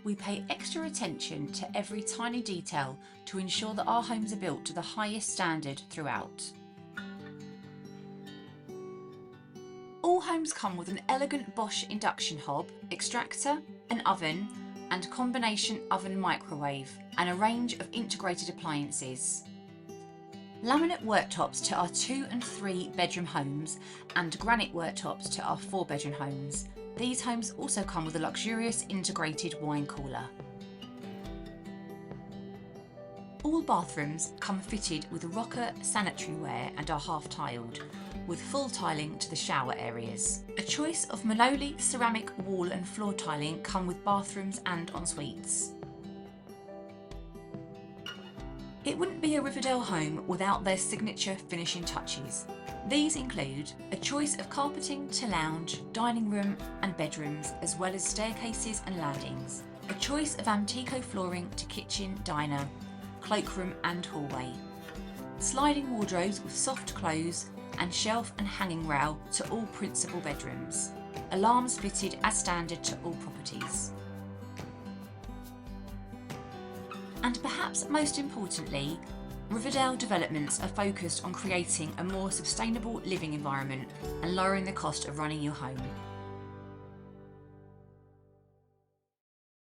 We pay extra attention to every tiny detail to ensure that our homes are built to the highest standard throughout. All homes come with an elegant Bosch induction hob, extractor, an oven, and combination oven microwave, and a range of integrated appliances. Laminate worktops to our 2 and 3 bedroom homes and granite worktops to our 4 bedroom homes. These homes also come with a luxurious integrated wine cooler. All bathrooms come fitted with rocker sanitary ware and are half tiled, with full tiling to the shower areas. A choice of Manoli ceramic wall and floor tiling come with bathrooms and en-suites. It wouldn't be a Riverdale home without their signature finishing touches. These include a choice of carpeting to lounge, dining room and bedrooms, as well as staircases and landings. A choice of Antico flooring to kitchen, diner, cloakroom and hallway. Sliding wardrobes with soft close and shelf and hanging rail to all principal bedrooms. Alarms fitted as standard to all properties. And perhaps most importantly, Riverdale developments are focused on creating a more sustainable living environment and lowering the cost of running your home.